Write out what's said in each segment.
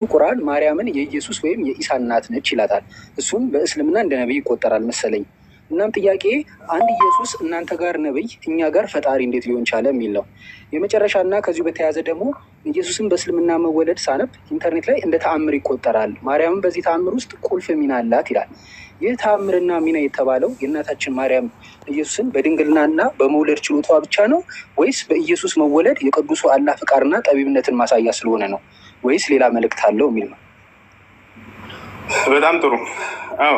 ቁርአን ማርያምን የኢየሱስ ወይም የኢሳ እናት ነች ይላታል። እሱም በእስልምና እንደ ነብይ ይቆጠራል መሰለኝ። እናም ጥያቄ አንድ ኢየሱስ እናንተ ጋር ነብይ፣ እኛ ጋር ፈጣሪ እንዴት ሊሆን ቻለ የሚል ነው። የመጨረሻ እና ከዚሁ በተያያዘ ደግሞ ኢየሱስን በእስልምና መወለድ ሳነብ ኢንተርኔት ላይ እንደ ተአምር ይቆጠራል፣ ማርያምን በዚህ ተአምር ውስጥ ቁልፍ ሚና አላት ይላል። ይህ ተአምርና ሚና የተባለው የእናታችን ማርያም ኢየሱስን በድንግልናና በመውለድ ችሎቷ ብቻ ነው ወይስ በኢየሱስ መወለድ የቅዱሱ አላህ ፍቃርና ጠቢብነትን ማሳያ ስለሆነ ነው ወይስ ሌላ መልእክት አለው የሚል ነው። በጣም ጥሩ። አዎ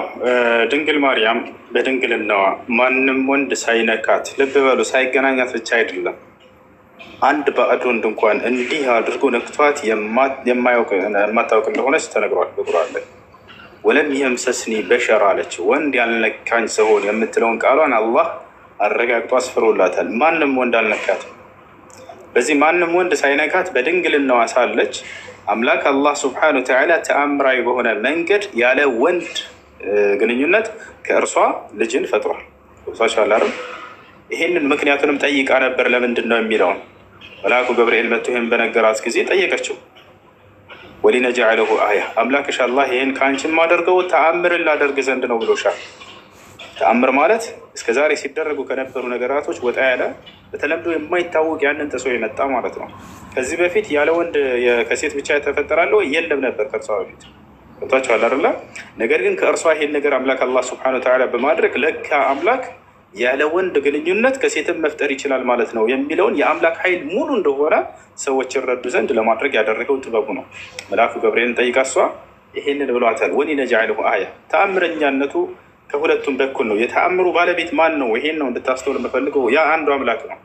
ድንግል ማርያም በድንግልናዋ ማንም ወንድ ሳይነካት፣ ልብ በሉ ሳይገናኛት ብቻ አይደለም፣ አንድ ባዕድ ወንድ እንኳን እንዲህ አድርጎ ነክቷት የማታውቅ እንደሆነች ተነግሯል በቁርአን ላይ። ወለም የምሰስኒ በሸር አለች፣ ወንድ ያልነካኝ ስሆን የምትለውን ቃሏን አላህ አረጋግጦ አስፍሮላታል። ማንም ወንድ አልነካትም። በዚህ ማንም ወንድ ሳይነካት በድንግልናዋ ሳለች አምላክ አላህ ስብሐነሁ ወተዓላ ተአምራዊ በሆነ መንገድ ያለ ወንድ ግንኙነት ከእርሷ ልጅን ፈጥሯል። ገብቷችኋል አይደል? ይሄንን ምክንያቱንም ጠይቃ ነበር። ለምንድን ነው የሚለውን መልአኩ ገብርኤል መጥቶ ይህን በነገራት ጊዜ ጠየቀችው። ወሊነጅዐለሁ አያ፣ አምላክሽ አላህ ይህን ከአንቺ የማደርገው ተአምርን ላደርግ ዘንድ ነው ብሎሻል። ተአምር ማለት እስከዛሬ ሲደረጉ ከነበሩ ነገራቶች ወጣ ያለ በተለምዶ የማይታወቅ ያንን ጥሶ የመጣ ማለት ነው። ከዚህ በፊት ያለ ወንድ ከሴት ብቻ የተፈጠራለው የለም ነበር ከእርሷ በፊት። ገብቷችኋል አይደለ? ነገር ግን ከእርሷ ይሄን ነገር አምላክ አላህ ሱብሓነሁ ወተዓላ በማድረግ ለካ አምላክ ያለ ወንድ ግንኙነት ከሴትም መፍጠር ይችላል ማለት ነው የሚለውን የአምላክ ኃይል ሙሉ እንደሆነ ሰዎች ይረዱ ዘንድ ለማድረግ ያደረገው ጥበቡ ነው። መልአኩ ገብርኤልን ጠይቃ እሷ ይሄንን ብሏታል። ወሊነጅዐለሁ አያ፣ ተአምረኛነቱ ከሁለቱም በኩል ነው። የተአምሩ ባለቤት ማን ነው? ይሄን ነው እንድታስተውል የምፈልገው። ያ አንዱ አምላክ ነው።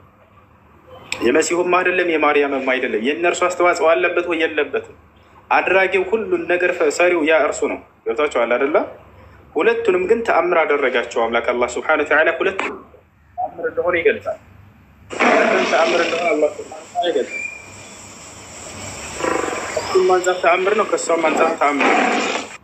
የመሲሁም አይደለም የማርያምም አይደለም። የእነርሱ አስተዋጽኦ አለበት ወይ የለበትም? አድራጊው ሁሉን ነገር ሰሪው ያ እርሱ ነው። ገብታችኋል አይደለ? ሁለቱንም ግን ተአምር አደረጋቸው አምላክ አላህ ሱብሓነሁ ወተዓላ። ሁለቱም ተአምር እንደሆነ ይገልጻል። ተአምር እንደሆነ አላህ ሱብሓነሁ ወተዓላ ይገልጻል። እሱም አንጻር ተአምር ነው፣ ከሷም አንጻር ተአምር ነው።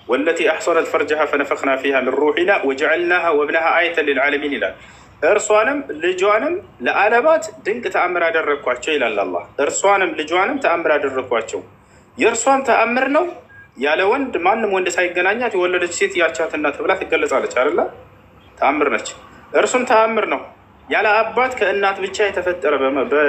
ወለቲ አሕሰነት ፈርጀሃ ፈነፈኽና ፊሃ ሚን ሩሒና ወጀዐልናሃ ወብነሃ አየተን ሊልዓለሚን ይላል። እርሷንም ልጇንም ለዓለማት ድንቅ ተአምር አደረግኳቸው ይላል አላህ። እርሷንም ልጇንም ተአምር አደረግኳቸው። የእርሷም ተአምር ነው ያለ ወንድ ማንም ወንድ ሳይገናኛት የወለደች ሴት ያቻትና ተብላ ትገለጻለች አይደለ? ተአምር ነች። እርሱም ተአምር ነው ያለ አባት ከእናት ብቻ የተፈጠረ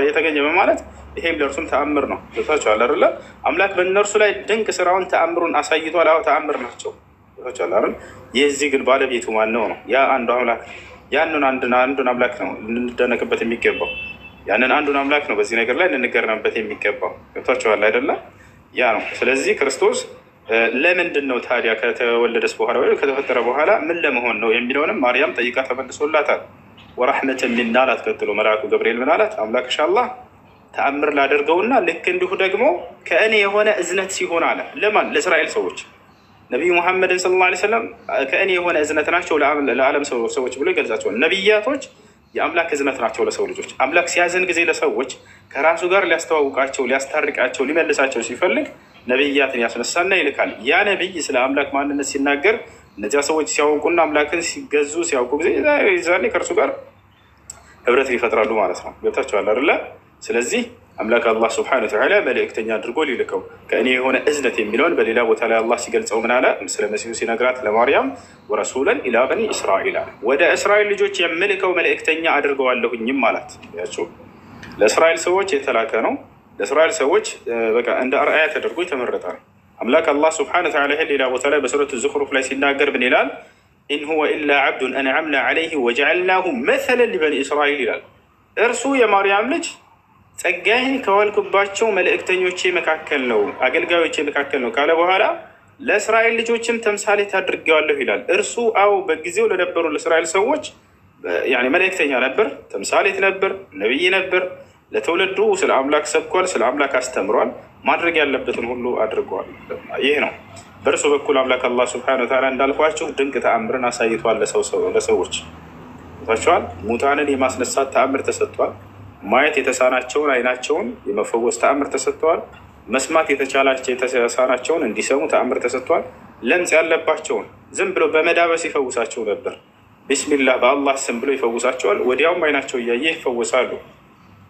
የተገኘ በማለት ይሄም ለእርሱም ተአምር ነው። ገብታችኋል አይደለ? አምላክ በእነርሱ ላይ ድንቅ ስራውን ተአምሩን አሳይቷል። አዎ ተአምር ናቸው። ገብታችኋል አይደል? የዚህ ግን ባለቤቱ ማን ነው? ያ አንዱ አምላክ። ያንን አንዱን አምላክ ነው ልንደነቅበት የሚገባው። ያንን አንዱን አምላክ ነው በዚህ ነገር ላይ ልንገረምበት የሚገባው። ገብታችኋል አይደለ? ያ ነው። ስለዚህ ክርስቶስ ለምንድን ነው ታዲያ ከተወለደስ በኋላ ወይ ከተፈጠረ በኋላ ምን ለመሆን ነው የሚለውንም ማርያም ጠይቃ ተመልሶላታል። ወራህመተን ሚና አላት። ቀጥሎ መልአኩ ገብርኤል ምን አላት? አምላክሽ አላህ ተአምር ላደርገውና ልክ እንዲሁ ደግሞ ከእኔ የሆነ እዝነት ሲሆን አለ። ለማን? ለእስራኤል ሰዎች። ነቢዩ ሙሐመድን ሰለላሁ ዐለይሂ ወሰለም ከእኔ የሆነ እዝነት ናቸው ለዓለም ሰዎች ብሎ ይገልጻቸዋል። ነቢያቶች የአምላክ እዝነት ናቸው ለሰው ልጆች። አምላክ ሲያዝን ጊዜ ለሰዎች ከራሱ ጋር ሊያስተዋውቃቸው፣ ሊያስታርቃቸው፣ ሊመልሳቸው ሲፈልግ ነቢያትን ያስነሳና ይልካል። ያ ነቢይ ስለ አምላክ ማንነት ሲናገር እነዚያ ሰዎች ሲያውቁና አምላክን ሲገዙ ሲያውቁ ጊዜ ዛኔ ከእርሱ ጋር ህብረትን ይፈጥራሉ ማለት ነው። ገብታችኋል አይደለ? ስለዚህ አምላክ አላህ ስብሐነሁ ወተዓላ መልእክተኛ አድርጎ ሊልከው ከእኔ የሆነ እዝነት የሚለውን በሌላ ቦታ ላይ አላህ ሲገልጸው ምን አለ? ስለ መሲሁ ሲነግራት ለማርያም ወረሱለን ኢላ በኒ እስራኤል አለ። ወደ እስራኤል ልጆች የምልከው መልእክተኛ አድርገዋለሁኝም አላት። ያቸው ለእስራኤል ሰዎች የተላከ ነው። ለእስራኤል ሰዎች በቃ እንደ አርአያ ተደርጎ የተመረጠ ነው። አምላክ አላህ ስብሐነሁ ወተዓላ ይህን ሌላ ቦታ ላይ በሱረቱ ዙኽሩፍ ላይ ሲናገር ምን ይላል? ኢን ሁወ ኢላ ዓብዱን አንዐምና ዐለይሂ ወጀዐልናሁ መሰለን ሊበኒ እስራኤል ይላል። እርሱ የማርያም ልጅ ጸጋዬን ከዋልኩባቸው መልእክተኞቼ መካከል ነው፣ አገልጋዮቼ መካከል ነው ካለ በኋላ ለእስራኤል ልጆችም ተምሳሌት አድርጌዋለሁ ይላል። እርሱ አው በጊዜው ለነበሩ ለእስራኤል ሰዎች መልእክተኛ ነበር፣ ተምሳሌት ነበር፣ ነቢይ ነበር። ለትውልዱ ስለ አምላክ ሰብኳል፣ ስለ አምላክ አስተምሯል፣ ማድረግ ያለበትን ሁሉ አድርገዋል። ይህ ነው በእርሱ በኩል አምላክ አላህ ሱብሓነሁ ወተዓላ እንዳልኳቸው ድንቅ ተአምርን አሳይቷል ለሰዎች። ታቸዋል ሙታንን የማስነሳት ተአምር ተሰጥቷል። ማየት የተሳናቸውን አይናቸውን የመፈወስ ተአምር ተሰጥተዋል። መስማት የተሳናቸውን እንዲሰሙ ተአምር ተሰጥቷል። ለምጽ ያለባቸውን ዝም ብሎ በመዳበስ ይፈውሳቸው ነበር። ቢስሚላህ በአላህ ስም ብሎ ይፈውሳቸዋል። ወዲያውም አይናቸው እያየ ይፈወሳሉ።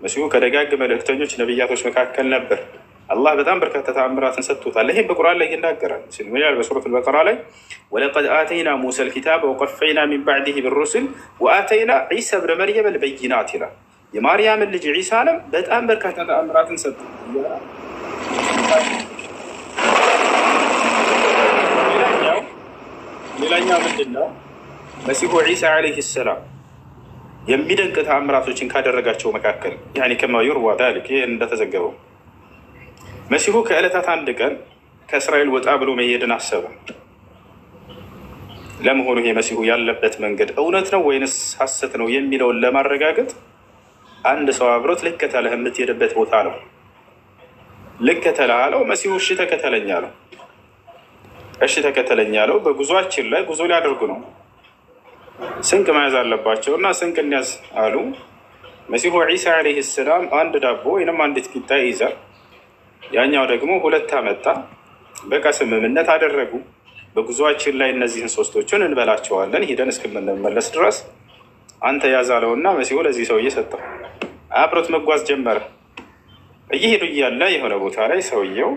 መሲሁ ከደጋግ መልእክተኞች ነቢያቶች መካከል ነበር። አላህ በጣም በርካታ ተአምራትን ሰጥቶታል። ይህም በቁርአን ላይ ይናገራል። ሲል በሱረት አልበቀራ ላይ ወለቀድ አተይና ሙሳ ልኪታብ ወቀፈይና ሚን ባዕድህ ብሩስል ወአተይና ዒሳ ብነ መርየም ልበይናት ይላል። የማርያምን ልጅ ዒሳንም በጣም በርካታ ተአምራትን ሰጡ። ሌላኛው ምንድን ነው? መሲሁ ዒሳ ዓለይሂ ሰላም የሚደንቅ ተአምራቶችን ካደረጋቸው መካከል ያኒ ከማ ዩርዋ ዛሊክ ይህ እንደተዘገበው መሲሁ ከዕለታት አንድ ቀን ከእስራኤል ወጣ ብሎ መሄድን አሰበ። ለመሆኑ ይሄ መሲሁ ያለበት መንገድ እውነት ነው ወይንስ ሐሰት ነው የሚለውን ለማረጋገጥ አንድ ሰው አብሮት ልከተልህ የምትሄድበት ቦታ ነው። ልከተልህ አለው። መሲሁ እሺ ተከተለኝ አለው። እሺ ተከተለኝ አለው። በጉዟችን ላይ ጉዞ ሊያደርጉ ነው። ስንቅ መያዝ አለባቸው እና ስንቅ እንያዝ አሉ። መሲሁ ዒሳ ዓለይሂ ሰላም አንድ ዳቦ ወይንም አንዲት ቂጣ ይይዛል። ያኛው ደግሞ ሁለት አመጣ። በቃ ስምምነት አደረጉ። በጉዟችን ላይ እነዚህን ሶስቶቹን እንበላቸዋለን ሂደን እስክምንመለስ ድረስ አንተ ያዛለው እና መሲሁ ለዚህ ሰውዬ ሰጠው። አብሮት መጓዝ ጀመረ። እየሄዱ እያለ የሆነ ቦታ ላይ ሰውየው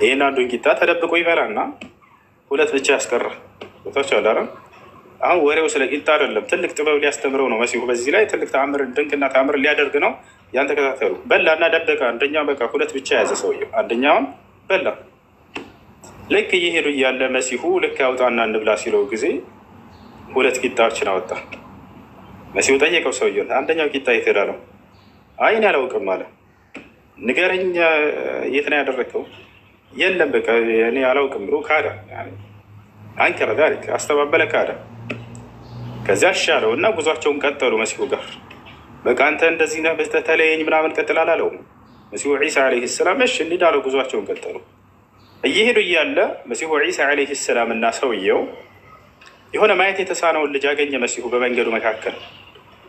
ይህን አንዱን ቂጣ ተደብቆ ይበላና ሁለት ብቻ ያስቀራል። ቦታቸው አላረ አሁን ወሬው ስለ ቂጣ አይደለም፣ ትልቅ ጥበብ ሊያስተምረው ነው መሲሁ። በዚህ ላይ ትልቅ ተአምር፣ ድንቅና ተአምር ሊያደርግ ነው። ያን ተከታተሉ። በላና ደበቀ። አንደኛው በቃ ሁለት ብቻ ያዘ ሰውየው፣ አንደኛውን በላ። ልክ እየሄዱ እያለ መሲሁ ልክ ያውጣና እንብላ ሲለው ጊዜ ሁለት ቂጣዎችን አወጣ። መሲሁ ጠየቀው ሰውየውን፣ አንደኛው ቂጣ የት ሄዳ ነው? አይ እኔ አላውቅም አለ። ንገረኝ፣ የት ነው ያደረግከው? የለም በቃ እኔ አላውቅም ብሎ ካደ። አንከረ ዛሊክ አስተባበለ፣ ካደ። ከዚያ አሻለው እና ጉዟቸውን ቀጠሉ መሲሁ ጋር። በቃ አንተ እንደዚህ ነህ በተለየኝ ምናምን ቀጥል አላለውም መሲሁ ዒሳ ዓለይሂ ሰላም። እሺ እንሂድ አለው። ጉዟቸውን ቀጠሉ። እየሄዱ እያለ መሲሁ ዒሳ ዓለይሂ ሰላም እና ሰውየው የሆነ ማየት የተሳነውን ልጅ አገኘ። መሲሁ በመንገዱ መካከል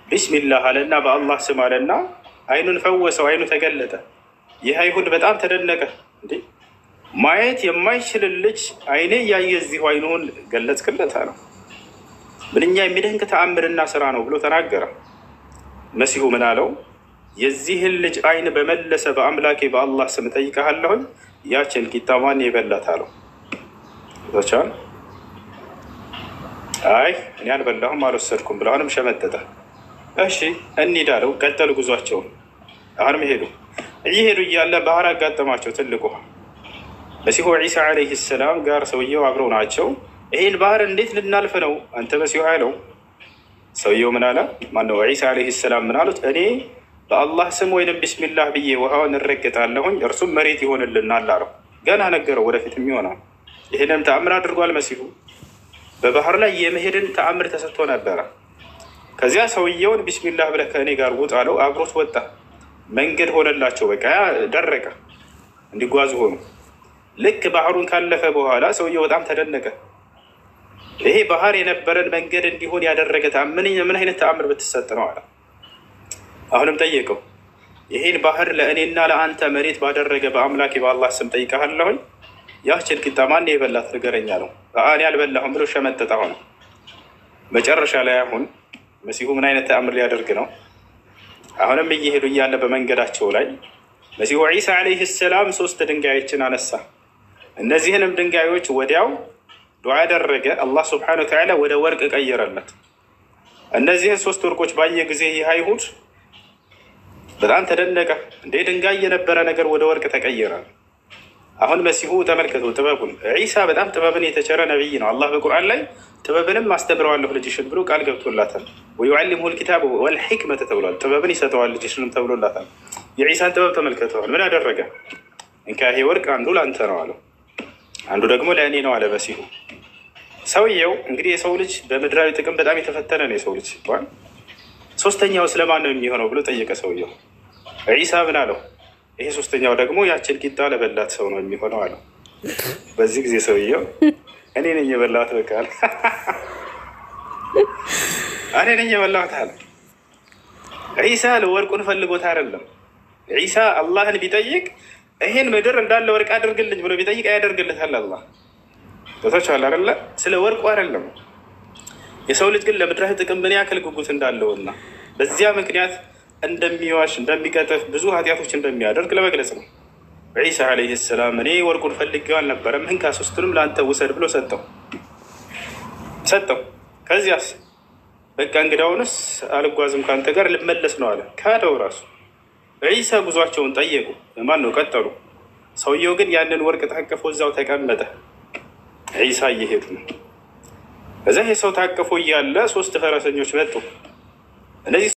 ቢስሚላህ አለና በአላህ ስም አለና አይኑን ፈወሰው። አይኑ ተገለጠ። ይህ አይሁድ በጣም ተደነቀ። እንዴ ማየት የማይችልን ልጅ አይኔ እያየ እዚሁ አይኑን ገለጽክለት አለው። ምንኛ የሚደንቅ ተአምርና ስራ ነው ብሎ ተናገረ። መሲሁ ምን አለው? የዚህን ልጅ አይን በመለሰ በአምላኬ በአላህ ስም ጠይቀሃለሁኝ ያችን ቂጣ ማን የበላት አለው። ቻል አይ እኔ አልበላሁም አልወሰድኩም ብለው አሁንም ሸመጠጠ። እሺ እንሂድ አለው። ቀጠሉ ጉዟቸውን። አሁንም ሄዱ። እየሄዱ እያለ ባህር አጋጠማቸው፣ ትልቁ መሲሁ ዒሳ ዓለይሂ ሰላም ጋር ሰውየው አብረው ናቸው። ይህን ባህር እንዴት ልናልፍ ነው አንተ መሲሁ አለው። ሰውየው ምን አለ? ማነው ዒሳ ዓለይሂ ሰላም ምን አሉት? እኔ በአላህ ስም ወይንም ቢስሚላህ ብዬ ውሃውን እረግጣለሁኝ እርሱም መሬት ይሆንልናል አለው። ገና ነገረው ወደፊት የሚሆነው። ይህንም ተአምር አድርጓል መሲሁ። በባህር ላይ የመሄድን ተአምር ተሰጥቶ ነበረ። ከዚያ ሰውየውን ቢስሚላህ ብለህ ከእኔ ጋር ውጣ አለው። አብሮት ወጣ። መንገድ ሆነላቸው። በቃ ደረቀ፣ እንዲጓዙ ሆኑ። ልክ ባህሩን ካለፈ በኋላ ሰውየው በጣም ተደነቀ። ይሄ ባህር የነበረን መንገድ እንዲሆን ያደረገ ምን አይነት ተአምር ብትሰጥ ነው አለ። አሁንም ጠየቀው፣ ይህን ባህር ለእኔና ለአንተ መሬት ባደረገ በአምላኬ በአላህ ስም ጠይቀሃለሁኝ ያችን ቂጣ ማን የበላት ንገረኝ አለው። እኔ አልበላሁም ብሎ ሸመጠጠ ሆነ። መጨረሻ ላይ አሁን መሲሁ ምን አይነት ተአምር ሊያደርግ ነው? አሁንም እየሄዱ እያለ በመንገዳቸው ላይ መሲሁ ዒሳ ዓለይሂ ሰላም 3 ድንጋዮችን አነሳ። እነዚህንም ድንጋዮች ወዲያው ዱዓ ያደረገ አላህ ስብሐነሁ ወተዓላ ወደ ወርቅ ቀየረለት። እነዚህን 3 ወርቆች ባየ ጊዜ ይህ አይሁድ በጣም ተደነቀ። እንደ ድንጋይ የነበረ ነገር ወደ ወርቅ ተቀየረ። አሁን መሲሁ ተመልከቱ ጥበቡን። ዒሳ በጣም ጥበብን የተቸረ ነቢይ ነው። አላህ በቁርአን ላይ ጥበብንም አስተምረዋለሁ ልጅሽን ብሎ ቃል ገብቶላታል። ወዩዓሊሙሁል ኪታበ ወልሒክመተ ተብሏል። ጥበብን ይሰጠዋል ልጅሽንም ተብሎላታል። የዒሳን ጥበብ ተመልከተዋል። ምን አደረገ? እንካ ይሄ ወርቅ አንዱ ለአንተ ነው አለው፣ አንዱ ደግሞ ለእኔ ነው አለ መሲሁ። ሰውየው እንግዲህ የሰው ልጅ በምድራዊ ጥቅም በጣም የተፈተነ ነው። የሰው ልጅ ሲባል 3ኛው ስለማን ነው የሚሆነው ብሎ ጠየቀ ሰውየው። ዒሳ ምን አለው? ይሄ 3ኛው ደግሞ ያችን ቂጣ ለበላት ሰው ነው የሚሆነው አለው። በዚህ ጊዜ ሰውየው እኔ ነኝ የበላሁት በቃ አለ። እኔ ነኝ የበላሁት አለ። ዒሳ ለወርቁን ፈልጎት አይደለም። ዒሳ አላህን ቢጠይቅ ይሄን ምድር እንዳለ ወርቅ አድርግልኝ ብሎ ቢጠይቅ ያደርግለታል አላህ። ተተቻለ አይደለ? ስለ ወርቁ አይደለም። የሰው ልጅ ግን ለምድራዊ ጥቅም ምን ያክል ጉጉት እንዳለውና በዚያ ምክንያት እንደሚዋሽ እንደሚቀጥፍ ብዙ ኃጢአቶች እንደሚያደርግ ለመግለጽ ነው። ዒሳ ዓለይሂ ሰላም እኔ ወርቁን ፈልጌው አልነበረም፣ እንካ ሶስቱንም ለአንተ ውሰድ ብሎ ሰጠው። ከዚያስ በቃ እንግዳውንስ አልጓዝም ከአንተ ጋር ልመለስ ነው አለ። ካደው ራሱ። ዒሳ ጉዟቸውን ጠየቁ። ማን ነው ቀጠሉ። ሰውየው ግን ያንን ወርቅ ታቅፎ እዛው ተቀመጠ። ዒሳ እየሄዱ ነው። እዛ ሰው ታቅፎ እያለ 3 ፈረሰኞች መጡ። እነዚህ